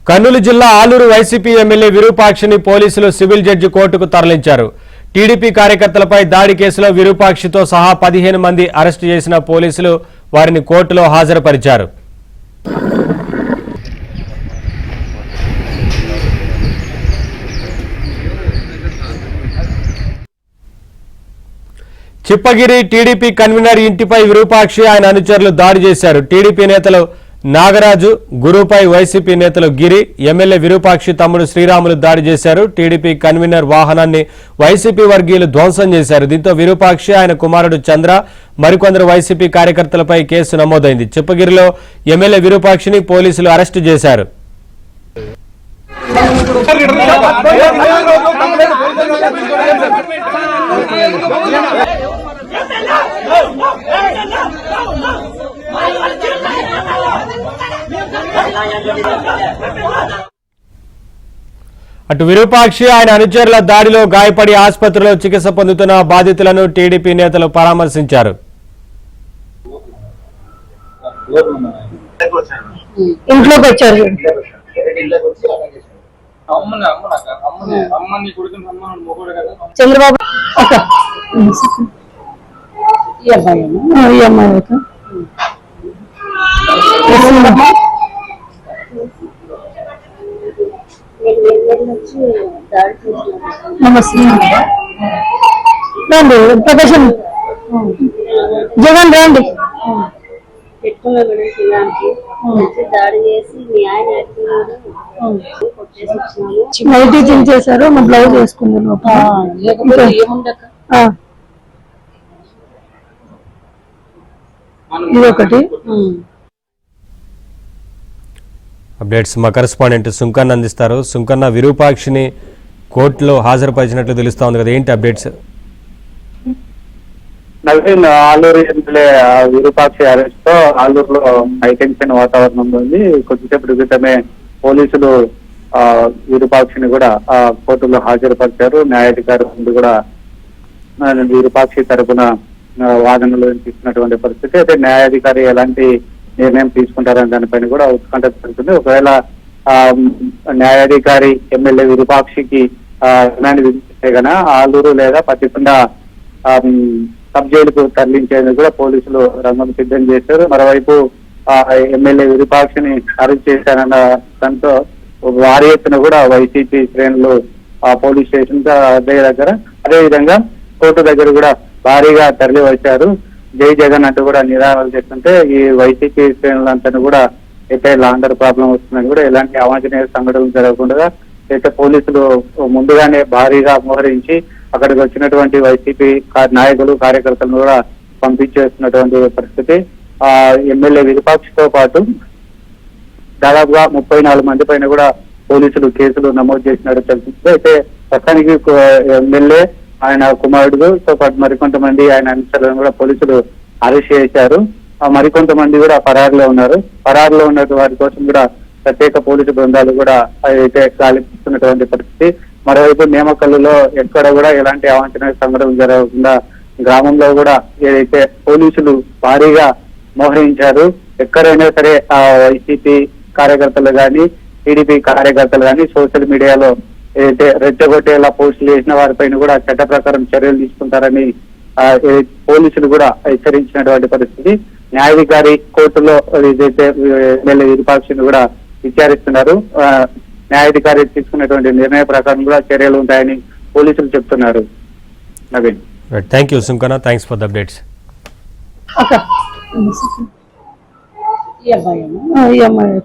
కర్నూలు జిల్లా Aluru YCP MLA విరూపాక్షిని పోలీసులు civil judge కోర్టుకు తరలించారు. టీడీపీ కార్యకర్తలపై దాడి కేసులో విరూపాక్షితో సహా 15 మంది అరెస్టు చేసిన పోలీసులు వారిని కోర్టులో హాజరుపరిచారు. చిప్పగిరి టీడీపీ కన్వీనర్ ఇంటిపై విరూపాక్షి ఆయన అనుచరులు దాడి చేశారు. టీడీపీ నేతలు నాగరాజు, గురుపై వైసీపీ నేతలు గిరి, ఎమ్మెల్యే విరూపాక్షి తమ్ముడు శ్రీరాములు దాడి చేశారు. టీడీపీ కన్వీనర్ వాహనాన్ని వైసీపీ వర్గీయులు ధ్వంసం చేశారు. దీంతో విరూపాక్షి, ఆయన కుమారుడు చంద్ర, మరికొందరు వైసీపీ కార్యకర్తలపై కేసు నమోదైంది. చిప్పగిరిలో ఎమ్మెల్యే విరూపాక్షిని పోలీసులు అరెస్టు చేశారు. అటు విరూపాక్షి, ఆయన అనుచరుల దాడిలో గాయపడి ఆసుపత్రిలో చికిత్స పొందుతున్న బాధితులను టీడీపీ నేతలు పరామర్శించారు. ఇంట్లోకి వచ్చారు. చంద్రబాబు రండి, ప్రకాశం జగన్ రండి. నైటీ చించేశారు, మా బ్లౌజ్ వేసుకున్నారు. ఇదొకటి. అప్డేట్స్ మా కరెస్పాండెంట్ సుంకన్న అందిస్తారు. సుంకన్న, విరూపాక్షిని కోర్టులో హాజరుపరిచినట్లు తెలుస్తా ఉంది కదా, ఏంటి updates? Naveen, Aluru MLA Virupakshi arrest తో ఆలూరులో హైటెన్షన్ వాతావరణం ఉంది. కొద్దిసేపటి క్రితమే పోలీసులు విరూపాక్షిని కూడా కోర్టులో హాజరుపరిచారు. న్యాయాధికారి ముందు కూడా విరూపాక్షి తరపున వాదనలు వినిపిస్తున్నటువంటి పరిస్థితి. అయితే న్యాయాధికారి ఎలాంటి నిర్ణయం తీసుకుంటారనే దానిపైన కూడా ఉత్కంఠ జరుగుతుంది. ఒకవేళ న్యాయాధికారి ఎమ్మెల్యే విరూపాక్షికి రిమాండ్ విధిస్తే గన ఆలూరు లేదా పత్తికొండ సబ్ జైలుకు తరలించేందుకు కూడా పోలీసులు రంగం సిద్ధం చేశారు. మరోవైపు ఎమ్మెల్యే విరూపాక్షిని అరెస్ట్ చేశారన్న దాంతో భారీ ఎత్తున కూడా వైసీపీ శ్రేణులు పోలీస్ స్టేషన్ దగ్గర, అదేవిధంగా కోర్టు దగ్గర కూడా భారీగా తరలి వచ్చారు. జై జగన్ అంటూ కూడా నిరాహారాలు చేస్తుంటే ఈ వైసీపీ శ్రేణులంతా కూడా అయితే లాండర్ ప్రాబ్లం వస్తుందని కూడా ఎలాంటి అవాంఛనీయ సంఘటనలు జరగకుండా అయితే పోలీసులు ముందుగానే భారీగా మోహరించి అక్కడికి వచ్చినటువంటి వైసీపీ నాయకులు, కార్యకర్తలను కూడా పంపించేస్తున్నటువంటి పరిస్థితి. ఎమ్మెల్యే విరూపాక్షితో పాటు దాదాపుగా 34 మంది పైన కూడా పోలీసులు కేసులు నమోదు చేసినట్టు తెలుస్తుంది. అయితే ప్రస్తుతానికి ఎమ్మెల్యే, ఆయన కుమారుడుతో పాటు మరికొంతమంది ఆయన అనుచరులను కూడా పోలీసులు అరెస్ట్ చేశారు. మరికొంతమంది కూడా పరారులో ఉన్నారు. పరారులో ఉన్న వారి కోసం కూడా ప్రత్యేక పోలీసు బృందాలు కూడా అయితే గాలిస్తున్నటువంటి పరిస్థితి. మరోవైపు నేమకల్లులో ఎక్కడ కూడా ఎలాంటి అవాంఛనీయ సంఘటనలు జరగకుండా గ్రామంలో కూడా ఏదైతే పోలీసులు భారీగా మోహరించారు. ఎక్కడైనా సరే వైసీపీ కార్యకర్తలు కానీ, టీడీపీ కార్యకర్తలు కానీ సోషల్ మీడియాలో ఏదైతే రెచ్చగొట్టేలా పోస్టులు చేసిన వారిపైన కూడా చట్ట ప్రకారం చర్యలు తీసుకుంటారని పోలీసులు కూడా హెచ్చరించినటువంటి పరిస్థితి. న్యాయాధికారి కోర్టులో ఏదైతే ఎమ్మెల్యే విరూపాక్షిని కూడా విచారిస్తున్నారు. న్యాయాధికారి తీసుకున్నటువంటి నిర్ణయ ప్రకారం కూడా చర్యలు ఉంటాయని పోలీసులు చెప్తున్నారు. Naveen, thank you Sunkanna, thanks for the updates. ఈ అమ్మాయి